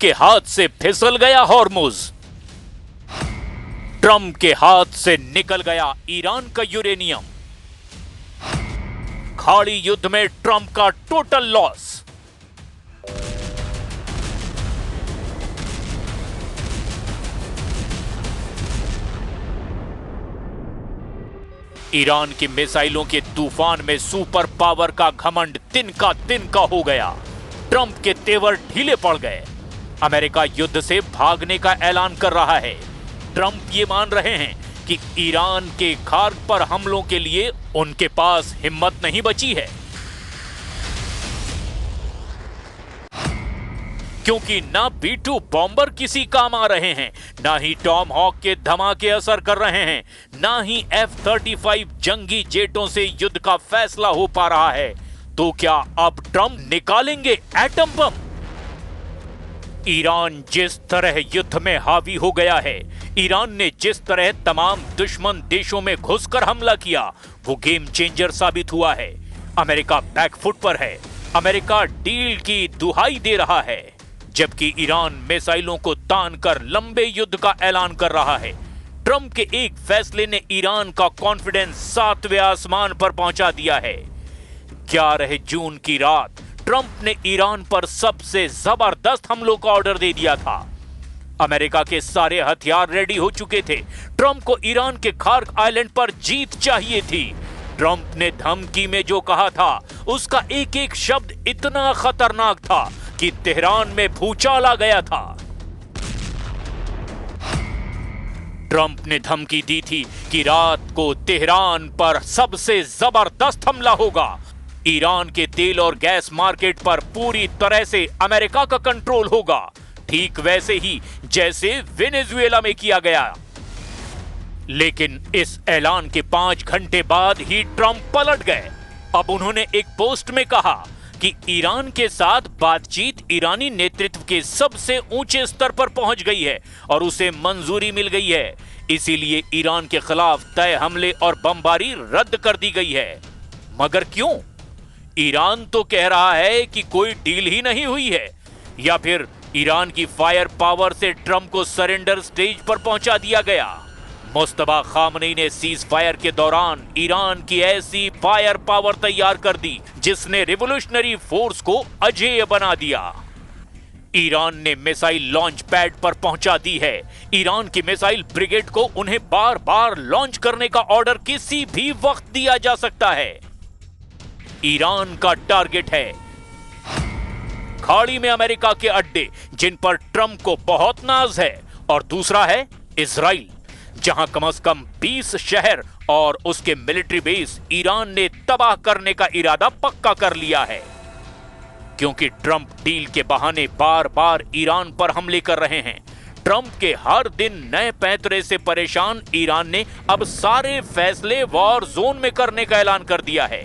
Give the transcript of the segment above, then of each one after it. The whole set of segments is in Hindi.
के हाथ से फिसल गया हॉर्मुज। ट्रंप के हाथ से निकल गया ईरान का यूरेनियम। खाड़ी युद्ध में ट्रंप का टोटल लॉस। ईरान की मिसाइलों के तूफान में सुपर पावर का घमंड तिनका हो गया। ट्रंप के तेवर ढीले पड़ गए। अमेरिका युद्ध से भागने का ऐलान कर रहा है। ट्रंप ये मान रहे हैं कि ईरान के खार्ग पर हमलों के लिए उनके पास हिम्मत नहीं बची है, क्योंकि ना B-2 बॉम्बर किसी काम आ रहे हैं, ना ही टॉम हॉक के धमाके असर कर रहे हैं, ना ही F-35 जंगी जेटों से युद्ध का फैसला हो पा रहा है। तो क्या अब ट्रंप निकालेंगे एटम बम? ईरान जिस तरह युद्ध में हावी हो गया है, ईरान ने जिस तरह तमाम दुश्मन देशों में घुसकर हमला किया, वो गेम चेंजर साबित हुआ है। अमेरिका बैकफुट पर है। अमेरिका डील की दुहाई दे रहा है, जबकि ईरान मिसाइलों को तानकर लंबे युद्ध का ऐलान कर रहा है। ट्रंप के एक फैसले ने ईरान का कॉन्फिडेंस 7वें आसमान पर पहुंचा दिया है। 11 जून की रात ट्रंप ने ईरान पर सबसे जबरदस्त हमलों का ऑर्डर दे दिया था। अमेरिका के सारे हथियार रेडी हो चुके थे। ट्रंप को ईरान के खार्ग आइलैंड पर जीत चाहिए थी। ट्रंप ने धमकी में जो कहा था, उसका एक एक शब्द इतना खतरनाक था कि तेहरान में भूचाल आ गया था। ट्रंप ने धमकी दी थी कि रात को तेहरान पर सबसे जबरदस्त हमला होगा। ईरान के तेल और गैस मार्केट पर पूरी तरह से अमेरिका का कंट्रोल होगा, ठीक वैसे ही जैसे वेनेजुएला में किया गया। लेकिन इस ऐलान के 5 घंटे बाद ही ट्रंप पलट गए। अब उन्होंने एक पोस्ट में कहा कि ईरान के साथ बातचीत ईरानी नेतृत्व के सबसे ऊंचे स्तर पर पहुंच गई है और उसे मंजूरी मिल गई है। इसीलिए ईरान के खिलाफ तय हमले और बमबारी रद्द कर दी गई है। मगर क्यों? ईरान तो कह रहा है कि कोई डील ही नहीं हुई है, या फिर ईरान की फायर पावर से ट्रंप को सरेंडर स्टेज पर पहुंचा दिया गया। मुस्तफा खामनेई ने सीज फायर के दौरान ईरान की ऐसी फायर पावर तैयार कर दी जिसने रिवोल्यूशनरी फोर्स को अजेय बना दिया। ईरान ने मिसाइल लॉन्च पैड पर पहुंचा दी है। ईरान की मिसाइल ब्रिगेड को उन्हें बार बार लॉन्च करने का ऑर्डर किसी भी वक्त दिया जा सकता है। ईरान का टारगेट है खाड़ी में अमेरिका के अड्डे, जिन पर ट्रंप को बहुत नाज है, और दूसरा है इजराइल, जहां कम से कम 20 शहर और उसके मिलिट्री बेस ईरान ने तबाह करने का इरादा पक्का कर लिया है। क्योंकि ट्रंप डील के बहाने बार बार ईरान पर हमले कर रहे हैं। ट्रंप के हर दिन नए पैंतरे से परेशान ईरान ने अब सारे फैसले वॉर जोन में करने का ऐलान कर दिया है।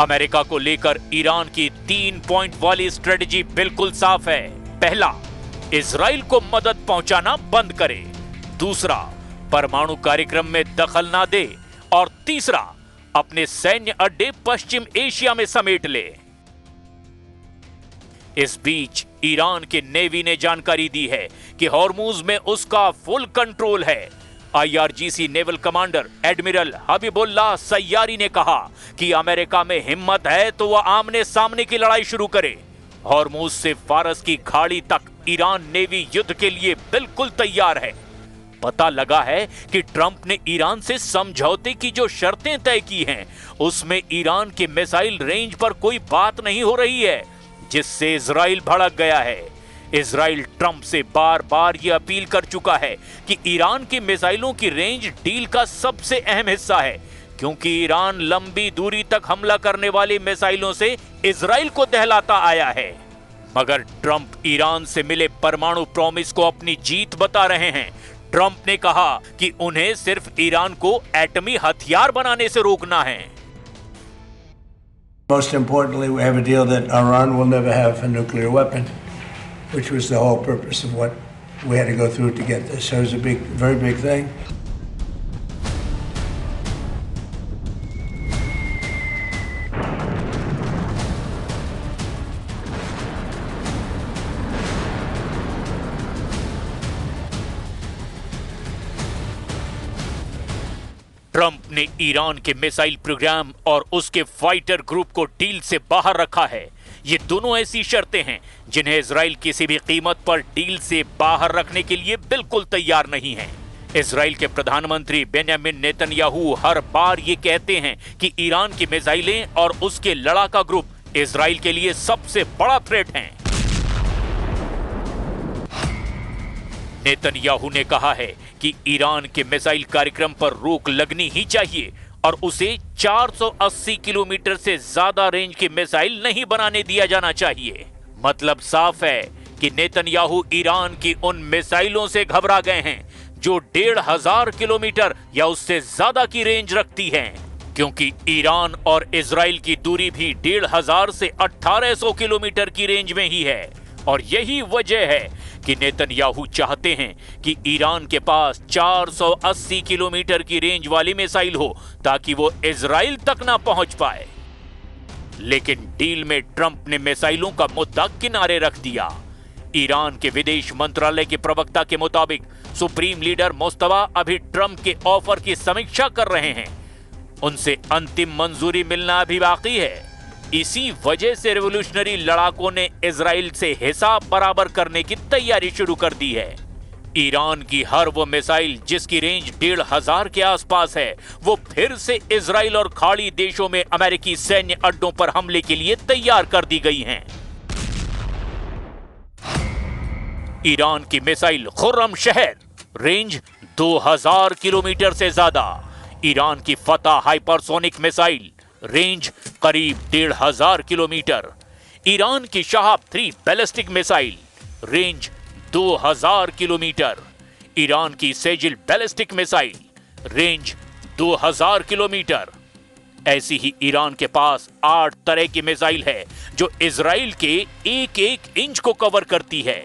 अमेरिका को लेकर ईरान की 3 पॉइंट वाली स्ट्रेटजी बिल्कुल साफ है। पहला, इजराइल को मदद पहुंचाना बंद करे। दूसरा, परमाणु कार्यक्रम में दखल ना दे। और तीसरा, अपने सैन्य अड्डे पश्चिम एशिया में समेट ले। इस बीच ईरान के नेवी ने जानकारी दी है कि हॉर्मुज में उसका फुल कंट्रोल है। IRGC naval commander admiral Habibullah Sayyari ने कहा कि अमेरिका में हिम्मत है तो वह आमने सामने की लड़ाई शुरू करे। हॉर्मुज से फारस की खाड़ी तक ईरान नेवी युद्ध के लिए बिल्कुल तैयार है। पता लगा है कि ट्रंप ने ईरान से समझौते की जो शर्तें तय की हैं, उसमें ईरान के मिसाइल रेंज पर कोई बात नहीं हो रही है, जिससे इजराइल भड़क गया है। इजराइल ट्रंप से बार बार यह अपील कर चुका है कि ईरान की मिसाइलों की रेंज डील का सबसे अहम हिस्सा है, क्योंकि ईरान लंबी दूरी तक हमला करने वाली मिसाइलों से इजराइल को दहलाता आया है। मगर ट्रंप ईरान से मिले परमाणु प्रॉमिस को अपनी जीत बता रहे हैं। ट्रंप ने कहा कि उन्हें सिर्फ ईरान को एटमी हथियार बनाने से रोकना है। Most importantly, we have a deal that Iran will never have a nuclear weapon, which was the whole purpose of what we had to go through to get this. So it was a big, very big thing. Trump ने ईरान के मिसाइल प्रोग्राम और उसके फाइटर ग्रुप को डील से बाहर रखा है। ये दोनों ऐसी शर्तें हैं जिन्हें इजराइल किसी भी कीमत पर डील से बाहर रखने के लिए बिल्कुल तैयार नहीं है। इजराइल के प्रधानमंत्री बेंजामिन नेतन्याहू हर बार ये कहते हैं कि ईरान की मिसाइलें और उसके लड़ाका ग्रुप इजराइल के लिए सबसे बड़ा थ्रेट हैं। नेतन्याहू ने कहा है कि ईरान के मिसाइल कार्यक्रम पर रोक लगनी ही चाहिए और उसे 480 किलोमीटर से ज्यादा रेंज की मिसाइल नहीं बनाने दिया जाना चाहिए। मतलब साफ है कि नेतन्याहू ईरान की उन मिसाइलों से घबरा गए हैं जो 1500 किलोमीटर या उससे ज्यादा की रेंज रखती हैं, क्योंकि ईरान और इजराइल की दूरी भी 1500 से 1800 किलोमीटर की रेंज में ही है। और यही वजह है कि नेतन्याहू चाहते हैं कि ईरान के पास 480 किलोमीटर की रेंज वाली मिसाइल हो ताकि वो इजराइल तक ना पहुंच पाए। लेकिन डील में ट्रंप ने मिसाइलों का मुद्दा किनारे रख दिया। ईरान के विदेश मंत्रालय के प्रवक्ता के मुताबिक सुप्रीम लीडर मुस्तफा अभी ट्रंप के ऑफर की समीक्षा कर रहे हैं। उनसे अंतिम मंजूरी मिलना अभी बाकी है। इसी वजह से रिवॉल्यूशनरी लड़ाकों ने इजराइल से हिसाब बराबर करने की तैयारी शुरू कर दी है। ईरान की हर वो मिसाइल जिसकी रेंज 1500 के आसपास है, वो फिर से इजराइल और खाड़ी देशों में अमेरिकी सैन्य अड्डों पर हमले के लिए तैयार कर दी गई हैं। ईरान की मिसाइल खुर्रम शहर, रेंज 2000 किलोमीटर से ज्यादा। ईरान की फतह हाइपरसोनिक मिसाइल, रेंज करीब 1500 किलोमीटर। ईरान की Shahab 3 ballistic missile, range 2000 kilometre. Iran की Sejjil ballistic missile, range 2000 kilometre. ऐसी ही ईरान के पास 8 तरह की मिसाइल है जो इजराइल के एक इंच को कवर करती है।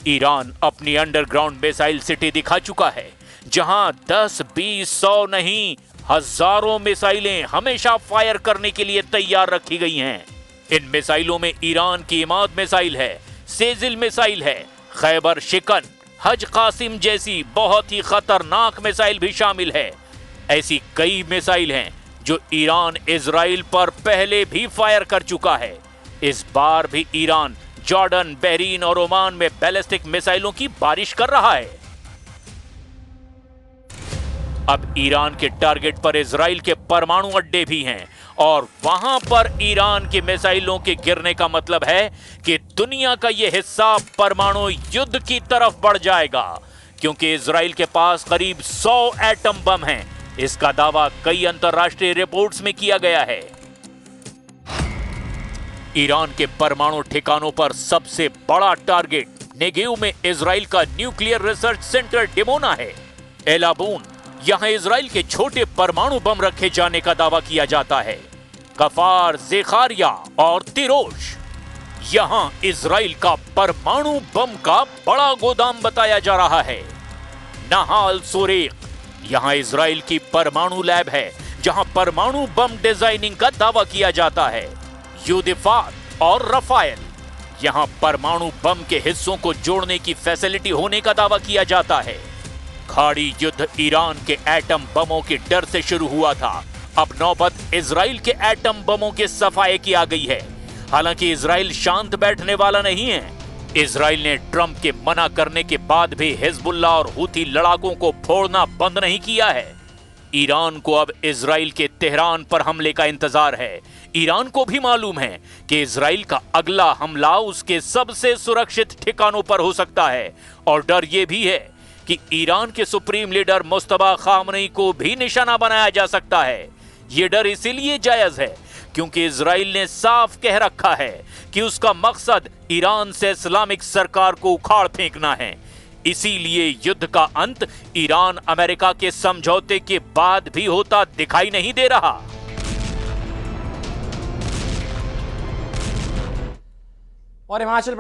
ईरान अपनी अंडरग्राउंड मिसाइल सिटी दिखा चुका है, जहां 10, 20, 100 नहीं, हजारों मिसाइलें हमेशा फायर करने के लिए तैयार रखी गई हैं। इन मिसाइलों में ईरान की इमाद मिसाइल है, सेजिल मिसाइल है, खैबर शिकन, हज कासिम जैसी बहुत ही खतरनाक मिसाइल भी शामिल है। ऐसी कई मिसाइल हैं जो ईरान इजराइल पर पहले भी फायर कर चुका है। इस बार भी ईरान जॉर्डन, बहरीन और ओमान में बैलिस्टिक मिसाइलों की बारिश कर रहा है। अब ईरान के टारगेट पर इजराइल के परमाणु अड्डे भी हैं और वहां पर ईरान की मिसाइलों के गिरने का मतलब है कि दुनिया का यह हिस्सा परमाणु युद्ध की तरफ बढ़ जाएगा, क्योंकि इजराइल के पास करीब 100 एटम बम हैं। इसका दावा कई अंतर्राष्ट्रीय रिपोर्ट्स में किया गया है। ईरान के परमाणु ठिकानों पर सबसे बड़ा टारगेट नेगेव में इजराइल का न्यूक्लियर रिसर्च सेंटर डिमोना है। एलाबून, यहां इजराइल के छोटे परमाणु बम रखे जाने का दावा किया जाता है। कफार, ज़ेखारिया और तिरोश, यहां इजराइल का परमाणु बम का बड़ा गोदाम बताया जा रहा है। नहाल सोरेक, यहां इजराइल की परमाणु लैब है जहां परमाणु बम डिजाइनिंग का दावा किया जाता है। यूदिफात और रफायल, यहां परमाणु बम के हिस्सों को जोड़ने की फैसिलिटी होने का दावा किया जाता है। खाड़ी युद्ध ईरान के एटम बमों के डर से शुरू हुआ था। अब नौबत इजराइल के एटम बमों के सफाये की आ गई है। हालांकि इजराइल शांत बैठने वाला नहीं है। इजराइल ने ट्रंप के मना करने के बाद भी हिजबुल्लाह और हूथी लड़ाकों को फोड़ना बंद नहीं किया है। ईरान को अब इजराइल के तेहरान पर हमले का इंतजार है। ईरान को भी मालूम है कि इजराइल का अगला हमला उसके सबसे सुरक्षित ठिकानों पर हो सकता है और डर यह भी है कि ईरान के सुप्रीम लीडर मुस्तफा खामनेई को भी निशाना बनाया जा सकता है। ये डर इसीलिए जायज है क्योंकि इजराइल ने साफ कह रखा है कि उसका मकसद ईरान से इस्लामिक सरकार को उखाड़ फेंकना है। इसीलिए युद्ध का अंत ईरान अमेरिका के समझौते के बाद भी होता दिखाई नहीं दे रहा। और हिमाचल